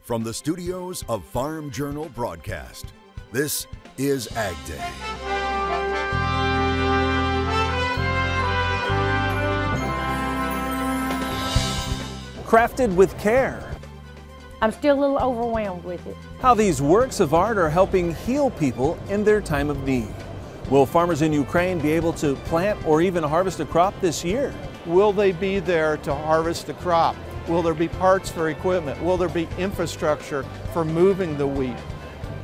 From the studios of Farm Journal Broadcast, this is AgDay. Crafted with care. I'm still a little overwhelmed with it. How these works of art are helping heal people in their time of need. Will farmers in Ukraine be able to plant or even harvest a crop this year? Will they be there to harvest the crop? Will there be parts for equipment? Will there be infrastructure for moving the wheat?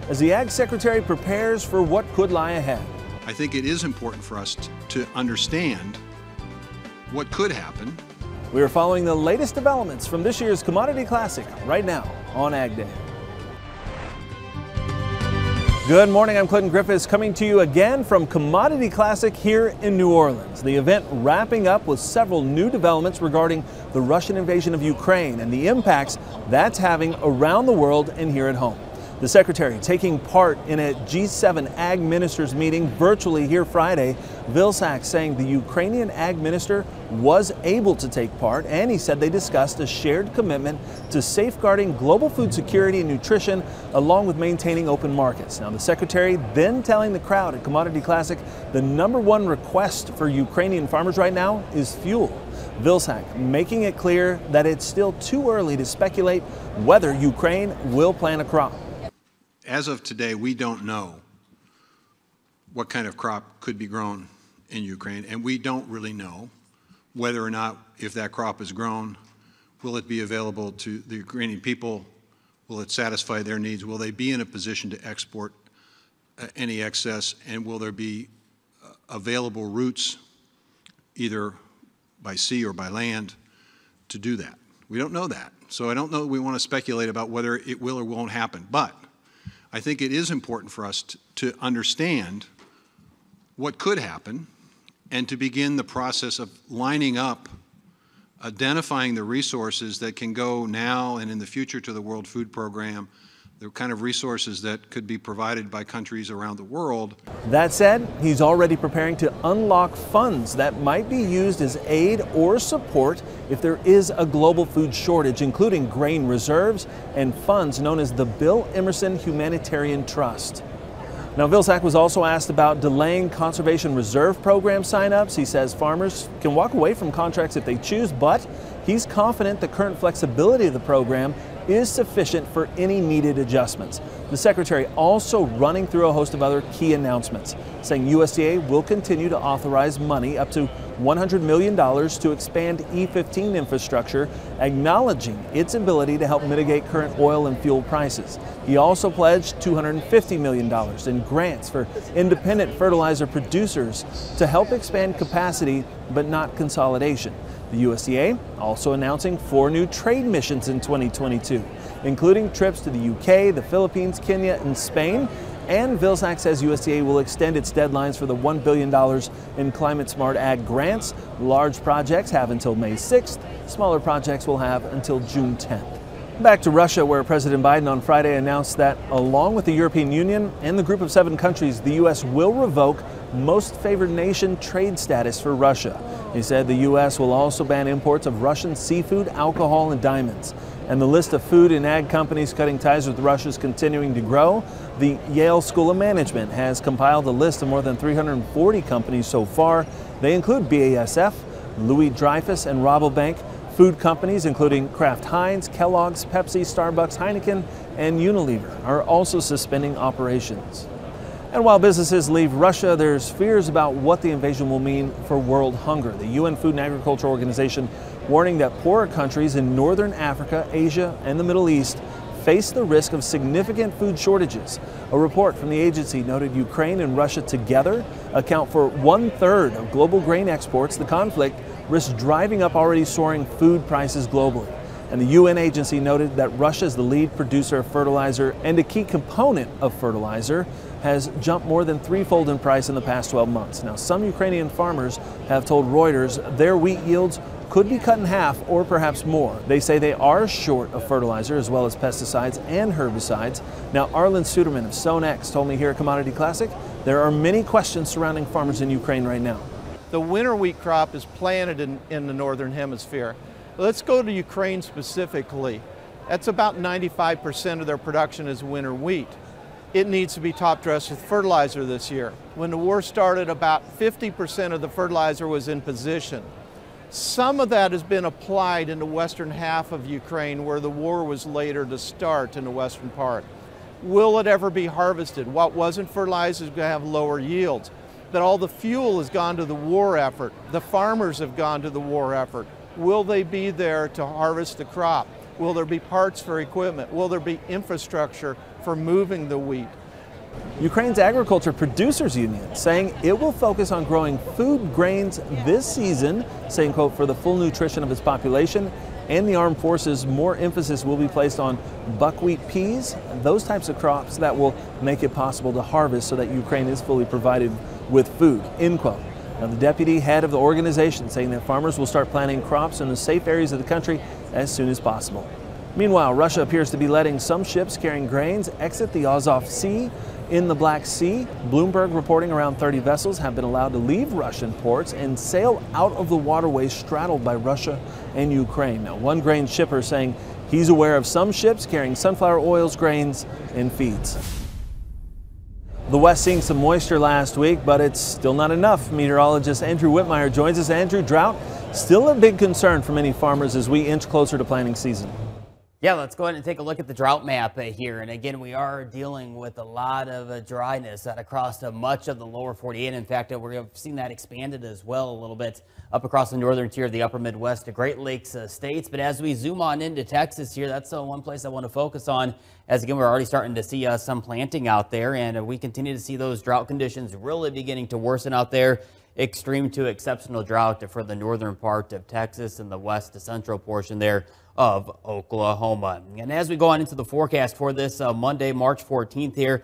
As the Ag Secretary prepares for what could lie ahead. I think it is important for us to understand what could happen. We are following the latest developments from this year's Commodity Classic right now on AgDay. Good morning, I'm Clinton Griffiths coming to you again from Commodity Classic here in New Orleans. The event wrapping up with several new developments regarding the Russian invasion of Ukraine and the impacts that's having around the world and here at home. The Secretary taking part in a G7 Ag Ministers meeting virtually here Friday. Vilsack saying the Ukrainian Ag Minister was able to take part, and he said they discussed a shared commitment to safeguarding global food security and nutrition along with maintaining open markets. Now the Secretary then telling the crowd at Commodity Classic the #1 request for Ukrainian farmers right now is fuel. Vilsack making it clear that it's still too early to speculate whether Ukraine will plant a crop. As of today, we don't know what kind of crop could be grown in Ukraine, and we don't really know whether or not, if that crop is grown, will it be available to the Ukrainian people? Will it satisfy their needs? Will they be in a position to export any excess? And will there be available routes, either by sea or by land, to do that? We don't know that. So I don't know that we want to speculate about whether it will or won't happen. But I think it is important for us to understand what could happen and to begin the process of lining up, identifying the resources that can go now and in the future to the World Food Program, the kind of resources that could be provided by countries around the world. That said, he's already preparing to unlock funds that might be used as aid or support if there is a global food shortage, including grain reserves and funds known as the Bill Emerson Humanitarian Trust. Now, Vilsack was also asked about delaying Conservation Reserve Program signups. He says farmers can walk away from contracts if they choose, but he's confident the current flexibility of the program is sufficient for any needed adjustments. The Secretary also running through a host of other key announcements, saying USDA will continue to authorize money up to $100 million to expand E15 infrastructure, acknowledging its ability to help mitigate current oil and fuel prices. He also pledged $250 million in grants for independent fertilizer producers to help expand capacity but not consolidation. The USDA also announcing 4 new trade missions in 2022, including trips to the UK, the Philippines, Kenya, and Spain. And Vilsack says USDA will extend its deadlines for the $1 billion in climate-smart ag grants. Large projects have until May 6th. Smaller projects will have until June 10th. Back to Russia, where President Biden on Friday announced that, along with the European Union and the Group of 7 countries, the U.S. will revoke most favored nation trade status for Russia. He said the U.S. will also ban imports of Russian seafood, alcohol, and diamonds. And the list of food and ag companies cutting ties with Russia is continuing to grow. The Yale School of Management has compiled a list of more than 340 companies so far. They include BASF, Louis Dreyfus, and Rabobank. Food companies including Kraft Heinz, Kellogg's, Pepsi, Starbucks, Heineken, and Unilever are also suspending operations. And while businesses leave Russia, there's fears about what the invasion will mean for world hunger. The UN Food and Agriculture Organization warning that poorer countries in northern Africa, Asia, and the Middle East face the risk of significant food shortages. A report from the agency noted Ukraine and Russia together account for 1/3 of global grain exports. The conflict risks driving up already soaring food prices globally. And the UN agency noted that Russia is the lead producer of fertilizer and a key component of fertilizer has jumped more than 3-fold in price in the past 12 months. Now, some Ukrainian farmers have told Reuters their wheat yields could be cut in half or perhaps more. They say they are short of fertilizer as well as pesticides and herbicides. Now, Arlen Suderman of SoNext told me here at Commodity Classic there are many questions surrounding farmers in Ukraine right now. The winter wheat crop is planted in the northern hemisphere. Let's go to Ukraine specifically. That's about 95% of their production is winter wheat. It needs to be top dressed with fertilizer this year. When the war started, about 50% of the fertilizer was in position. Some of that has been applied in the western half of Ukraine, where the war was later to start in the western part. Will it ever be harvested? What wasn't fertilized is going to have lower yields. But all the fuel has gone to the war effort. The farmers have gone to the war effort. Will they be there to harvest the crop? Will there be parts for equipment? Will there be infrastructure for moving the wheat? Ukraine's Agriculture Producers Union saying it will focus on growing food grains this season, saying, quote, for the full nutrition of its population and the armed forces, more emphasis will be placed on buckwheat, peas, those types of crops that will make it possible to harvest so that Ukraine is fully provided with food, end quote. Now, the deputy head of the organization saying that farmers will start planting crops in the safe areas of the country as soon as possible. Meanwhile, Russia appears to be letting some ships carrying grains exit the Azov Sea in the Black Sea. Bloomberg reporting around 30 vessels have been allowed to leave Russian ports and sail out of the waterways straddled by Russia and Ukraine. Now, one grain shipper saying he's aware of some ships carrying sunflower oils, grains, and feeds. The West seeing some moisture last week, but it's still not enough. Meteorologist Andrew Whitmire joins us. Andrew, drought still a big concern for many farmers as we inch closer to planting season. Yeah, let's go ahead and take a look at the drought map here. And again, we are dealing with a lot of dryness across much of the lower 48. In fact, we've seen that expanded as well a little bit up across the northern tier of the upper Midwest to Great Lakes states. But as we zoom on into Texas here, that's one place I want to focus on, as again, we're already starting to see some planting out there, and we continue to see those drought conditions really beginning to worsen out there. Extreme to exceptional drought for the northern part of Texas and the west to central portion there of Oklahoma. And as we go on into the forecast for this Monday, March 14th here,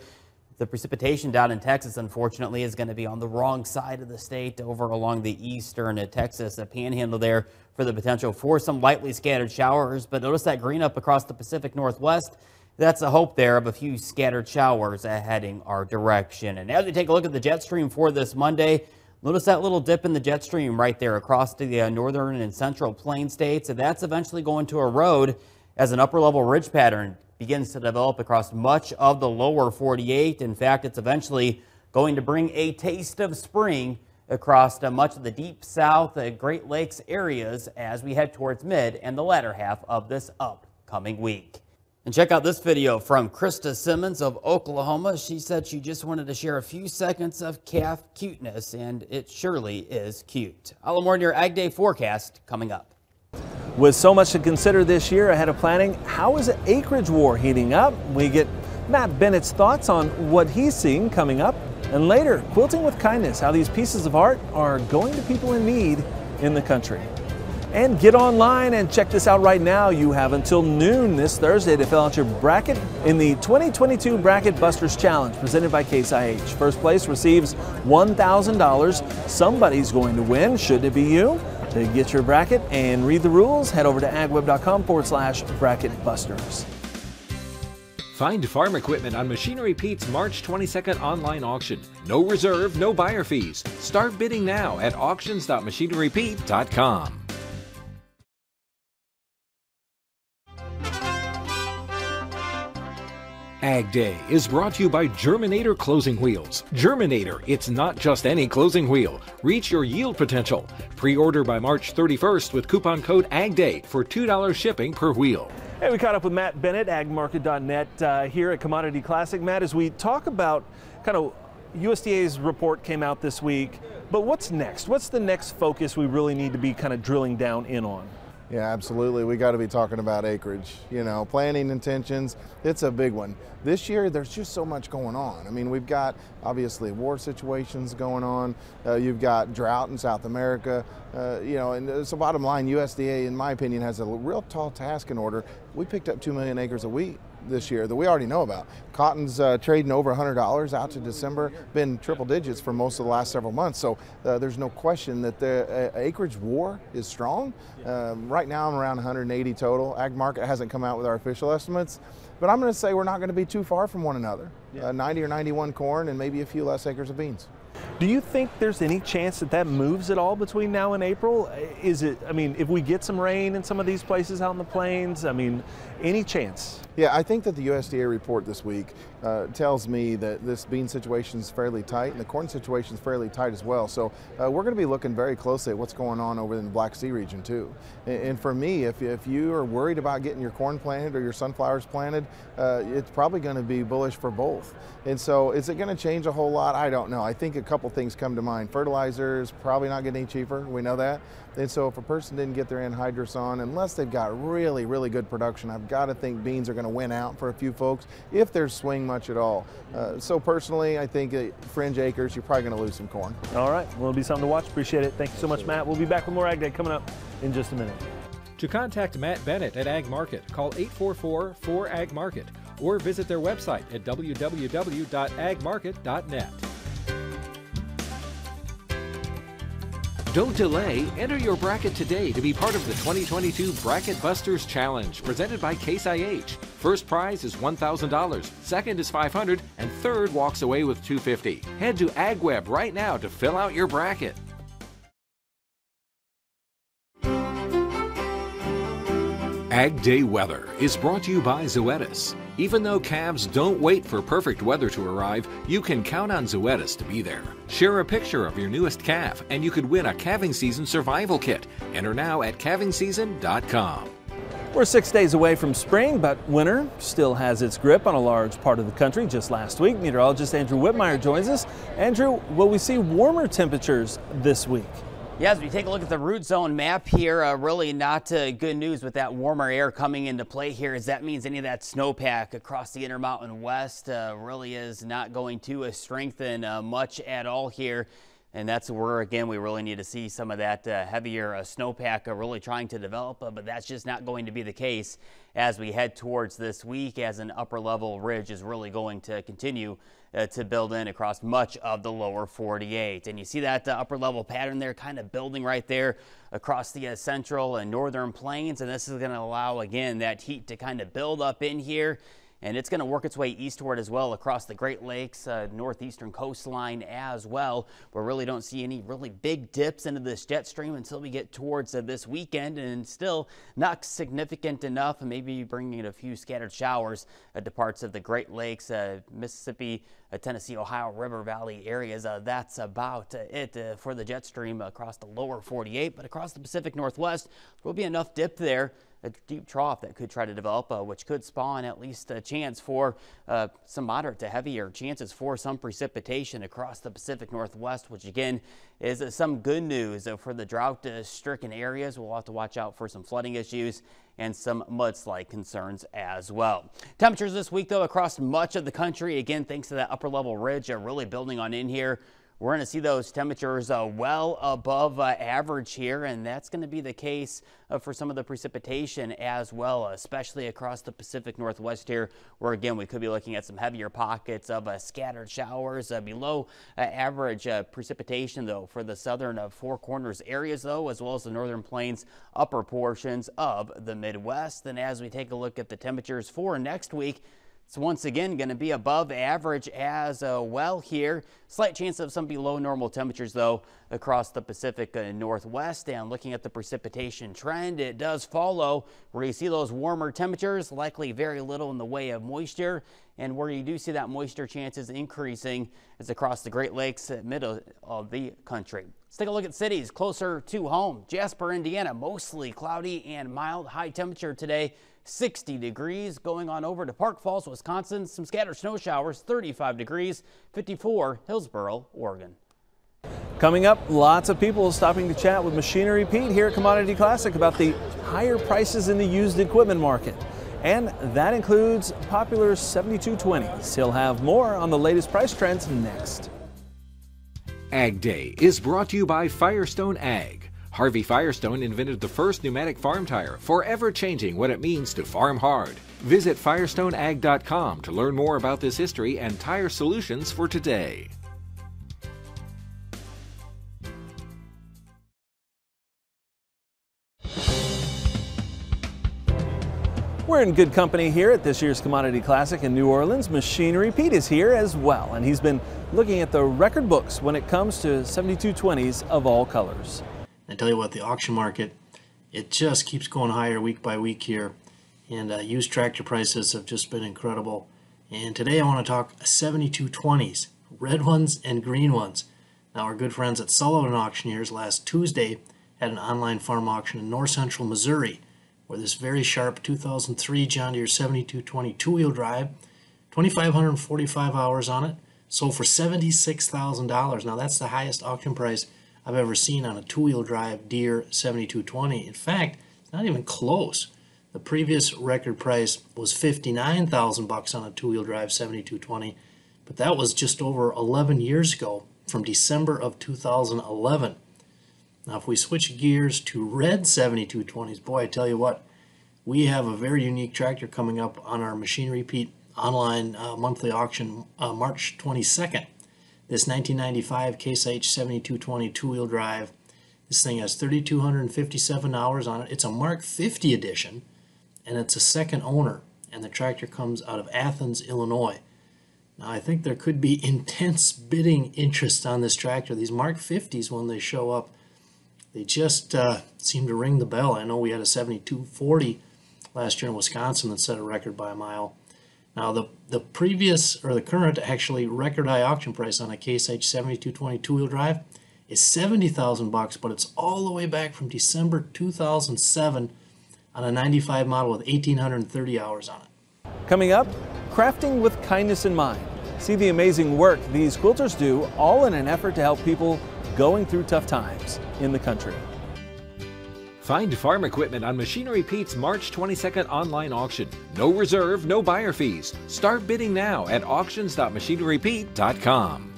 the precipitation down in Texas, unfortunately, is going to be on the wrong side of the state over along the eastern Texas panhandle there for the potential for some lightly scattered showers. But notice that green up across the Pacific Northwest. That's a hope there of a few scattered showers heading our direction. And as we take a look at the jet stream for this Monday, notice that little dip in the jet stream right there across the northern and central plain states. And that's eventually going to erode as an upper level ridge pattern begins to develop across much of the lower 48. In fact, it's eventually going to bring a taste of spring across much of the deep south Great Lakes areas as we head towards mid and the latter half of this upcoming week. And check out this video from Krista Simmons of Oklahoma. She said she just wanted to share a few seconds of calf cuteness, and it surely is cute. I'll have more in your Ag Day forecast coming up. With so much to consider this year ahead of planting, how is the acreage war heating up? We get Matt Bennett's thoughts on what he's seeing coming up. And later, quilting with kindness, how these pieces of art are going to people in need in the country. And get online and check this out right now. You have until noon this Thursday to fill out your bracket in the 2022 Bracket Busters Challenge presented by Case IH. First place receives $1,000. Somebody's going to win. Should it be you? To get your bracket and read the rules, head over to agweb.com/bracketbusters. Find farm equipment on Machinery Pete's March 22nd online auction. No reserve, no buyer fees. Start bidding now at auctions.machinerypete.com. Ag Day is brought to you by Germinator Closing Wheels. Germinator, it's not just any closing wheel. Reach your yield potential. Pre-order by March 31st with coupon code AgDay for $2 shipping per wheel. Hey, we caught up with Matt Bennett, agmarket.net here at Commodity Classic. Matt, as we talk about kind of USDA's report came out this week, but what's next? What's the next focus we really need to be kind of drilling down in on? Yeah, absolutely. We got to be talking about acreage. You know, planting intentions, it's a big one. This year, there's just so much going on. I mean, we've got obviously war situations going on. You've got drought in South America. You know, and so bottom line, USDA, in my opinion, has a real tall task in order. We picked up 2 million acres of wheat this year that we already know about. Cotton's trading over $100 out to December, been triple digits for most of the last several months. So there's no question that the acreage war is strong. Right now I'm around 180 total. Ag Market hasn't come out with our official estimates, but I'm going to say we're not going to be too far from one another. 90 or 91 corn and maybe a few less acres of beans. Do you think there's any chance that that moves at all between now and April? Is it, I mean, if we get some rain in some of these places out in the plains, I mean, any chance? Yeah, I think that the USDA report this week tells me that this bean situation is fairly tight and the corn situation is fairly tight as well. So we're going to be looking very closely at what's going on over in the Black Sea region too. And for me, if you are worried about getting your corn planted or your sunflowers planted, it's probably going to be bullish for both. And so is it going to change a whole lot? I don't know. I think a couple things come to mind. Fertilizer is probably not getting any cheaper. We know that. And so if a person didn't get their anhydrous on, unless they've got really, really good production, I've got to think beans are going to win out for a few folks if there's swing much at all. So personally, I think fringe acres, you're probably going to lose some corn. All right, well, it'll be something to watch. Appreciate it. Thank you so much, Matt. We'll be back with more Ag Day coming up in just a minute. To contact Matt Bennett at Ag Market, call 844-4AG-MARKET or visit their website at www.agmarket.net. Don't delay. Enter your bracket today to be part of the 2022 Bracket Busters Challenge presented by Case IH. First prize is $1,000, second is $500, and third walks away with $250. Head to AgWeb right now to fill out your bracket. Ag Day weather is brought to you by Zoetis. Even though calves don't wait for perfect weather to arrive, you can count on Zoetis to be there. Share a picture of your newest calf and you could win a calving season survival kit. Enter now at calvingseason.com. We're 6 days away from spring, but winter still has its grip on a large part of the country. Just last week, meteorologist Andrew Whitmire joins us. Andrew, will we see warmer temperatures this week? Yeah, as we take a look at the root zone map here, really not good news with that warmer air coming into play here, as that means any of that snowpack across the Intermountain West really is not going to strengthen much at all here. And that's where, again, we really need to see some of that heavier snowpack really trying to develop, but that's just not going to be the case as we head towards this week, as an upper level ridge is really going to continue to build in across much of the lower 48. And you see that upper level pattern there kind of building right there across the central and northern plains. And this is going to allow, again, that heat to kind of build up in here. And it's going to work its way eastward as well across the Great Lakes, northeastern coastline as well. We really don't see any really big dips into this jet stream until we get towards this weekend, and still not significant enough, maybe bringing in a few scattered showers to parts of the Great Lakes, Mississippi, Tennessee, Ohio, River Valley areas. That's about it for the jet stream across the lower 48, but across the Pacific Northwest, there will be enough dip there, a deep trough that could try to develop, which could spawn at least a chance for some moderate to heavier chances for some precipitation across the Pacific Northwest, which again is some good news for the drought-stricken areas. We'll have to watch out for some flooding issues and some mudslide concerns as well. Temperatures this week, though, across much of the country, again, thanks to that upper level ridge really building on in here. We're going to see those temperatures well above average here, and that's going to be the case for some of the precipitation as well, especially across the Pacific Northwest here, where again we could be looking at some heavier pockets of scattered showers. Below average precipitation, though, for the southern Four Corners areas, though, as well as the northern plains upper portions of the Midwest. And as we take a look at the temperatures for next week, it's once again going to be above average as well here. Slight chance of some below normal temperatures, though, across the Pacific Northwest. And looking at the precipitation trend, it does follow where you see those warmer temperatures, likely very little in the way of moisture. And where you do see that moisture chances increasing is across the Great Lakes, middle of the country. Let's take a look at cities closer to home. Jasper, Indiana, mostly cloudy and mild. High temperature today, 60 degrees. Going on over to Park Falls, Wisconsin, some scattered snow showers, 35 degrees, 54 Hillsboro, Oregon. Coming up, lots of people stopping to chat with Machinery Pete here at Commodity Classic about the higher prices in the used equipment market. And that includes popular 7220s. He'll have more on the latest price trends next. Ag Day is brought to you by Firestone Ag. Harvey Firestone invented the first pneumatic farm tire, forever changing what it means to farm hard. Visit firestoneag.com to learn more about this history and tire solutions for today. We're We're in good company here at this year's Commodity Classic in New Orleans. Machinery Pete is here as well, and he's been looking at the record books when it comes to 7220s of all colors. I tell you what, the auction market, it just keeps going higher week by week here, and used tractor prices have just been incredible. And today I want to talk 7220s, red ones and green ones. Now, our good friends at Sullivan Auctioneers last Tuesday had an online farm auction in north central Missouri, where this very sharp 2003 John Deere 7220 two-wheel drive, 2,545 hours on it, sold for $76,000. Now, that's the highest auction price I've ever seen on a two-wheel drive Deere 7220. In fact, it's not even close. The previous record price was $59,000 on a two-wheel drive 7220, but that was just over 11 years ago, from December of 2011. Now, if we switch gears to red 7220s, boy, I tell you what, we have a very unique tractor coming up on our Machinery Pete online monthly auction March 22nd. This 1995 Case H 7220 two-wheel drive. This thing has 3,257 hours on it. It's a Mark 50 edition, and it's a second owner, and the tractor comes out of Athens, Illinois. Now, I think there could be intense bidding interest on this tractor. These Mark 50s, when they show up, they just seem to ring the bell. I know we had a 7240 last year in Wisconsin that set a record by a mile. Now, the previous, or the current, actually record high auction price on a Case H 7220 two-wheel drive is $70,000, but it's all the way back from December 2007 on a 95 model with 1,830 hours on it. Coming up, crafting with kindness in mind. See the amazing work these quilters do, all in an effort to help people going through tough times in the country. Find farm equipment on Machinery Pete's March 22nd online auction. No reserve, no buyer fees. Start bidding now at auctions.machinerypete.com.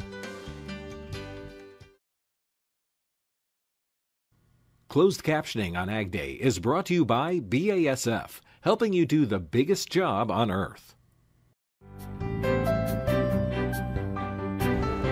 Closed captioning on AgDay is brought to you by BASF, helping you do the biggest job on earth.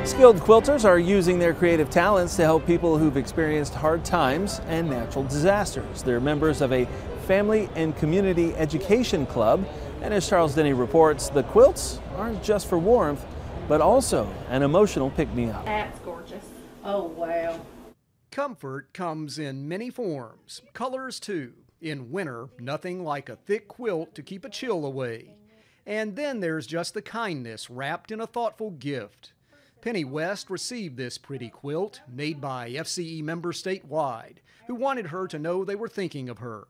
Skilled quilters are using their creative talents to help people who've experienced hard times and natural disasters. They're members of a family and community education club, and as Charles Denny reports, the quilts aren't just for warmth, but also an emotional pick-me-up. That's gorgeous. Oh, wow. Comfort comes in many forms, colors too. In winter, nothing like a thick quilt to keep a chill away. And then there's just the kindness wrapped in a thoughtful gift. Penny West received this pretty quilt, made by FCE members statewide, who wanted her to know they were thinking of her.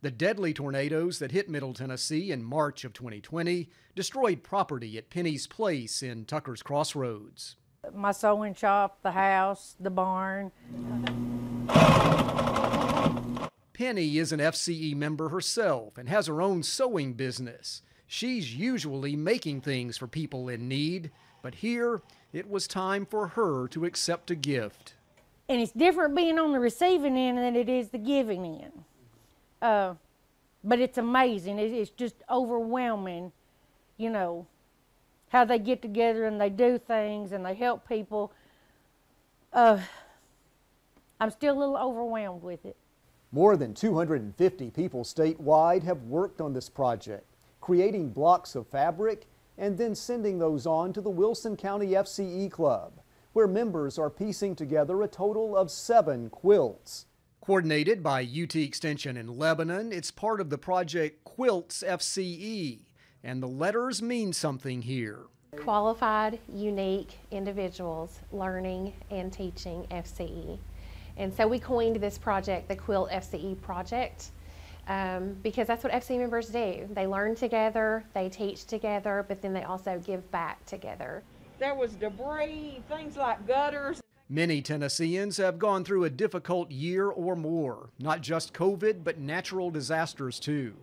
The deadly tornadoes that hit Middle Tennessee in March of 2020 destroyed property at Penny's place in Tucker's Crossroads. My sewing shop, the house, the barn. Penny is an FCE member herself and has her own sewing business. She's usually making things for people in need, but here it was time for her to accept a gift. And it's different being on the receiving end than it is the giving end. But it's amazing. It's just overwhelming, you know, how they get together and they do things and they help people. I'm still a little overwhelmed with it. More than 250 people statewide have worked on this project, creating blocks of fabric and then sending those on to the Wilson County FCE Club, where members are piecing together a total of 7 quilts. Coordinated by UT Extension in Lebanon, it's part of the project Quilts FCE, and the letters mean something here. Qualified, unique individuals learning and teaching FCE. And so we coined this project the Quilt FCE Project. Because that's what FCE members do. They learn together, they teach together, but then they also give back together. There was debris, things like gutters. Many Tennesseans have gone through a difficult year or more, not just COVID, but natural disasters too.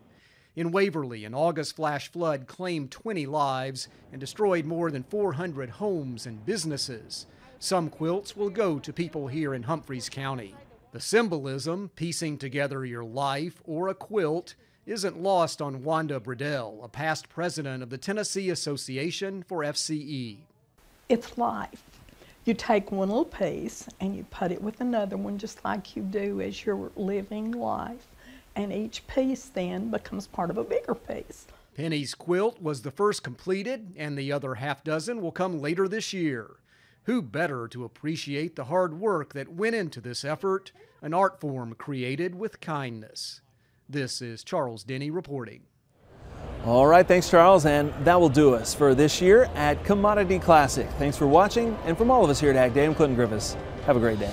In Waverly, an August flash flood claimed 20 lives and destroyed more than 400 homes and businesses. Some quilts will go to people here in Humphreys County. The symbolism, piecing together your life or a quilt, isn't lost on Wanda Bradell, a past president of the Tennessee Association for FCE. It's life. You take one little piece and you put it with another one just like you do as you're living life. and each piece then becomes part of a bigger piece. Penny's quilt was the first completed, and the other half dozen will come later this year. Who better to appreciate the hard work that went into this effort, an art form created with kindness. This is Charles Denny reporting. All right, thanks, Charles, and that will do us for this year at Commodity Classic. Thanks for watching, and from all of us here at AgDay, I'm Clinton Griffiths. Have a great day.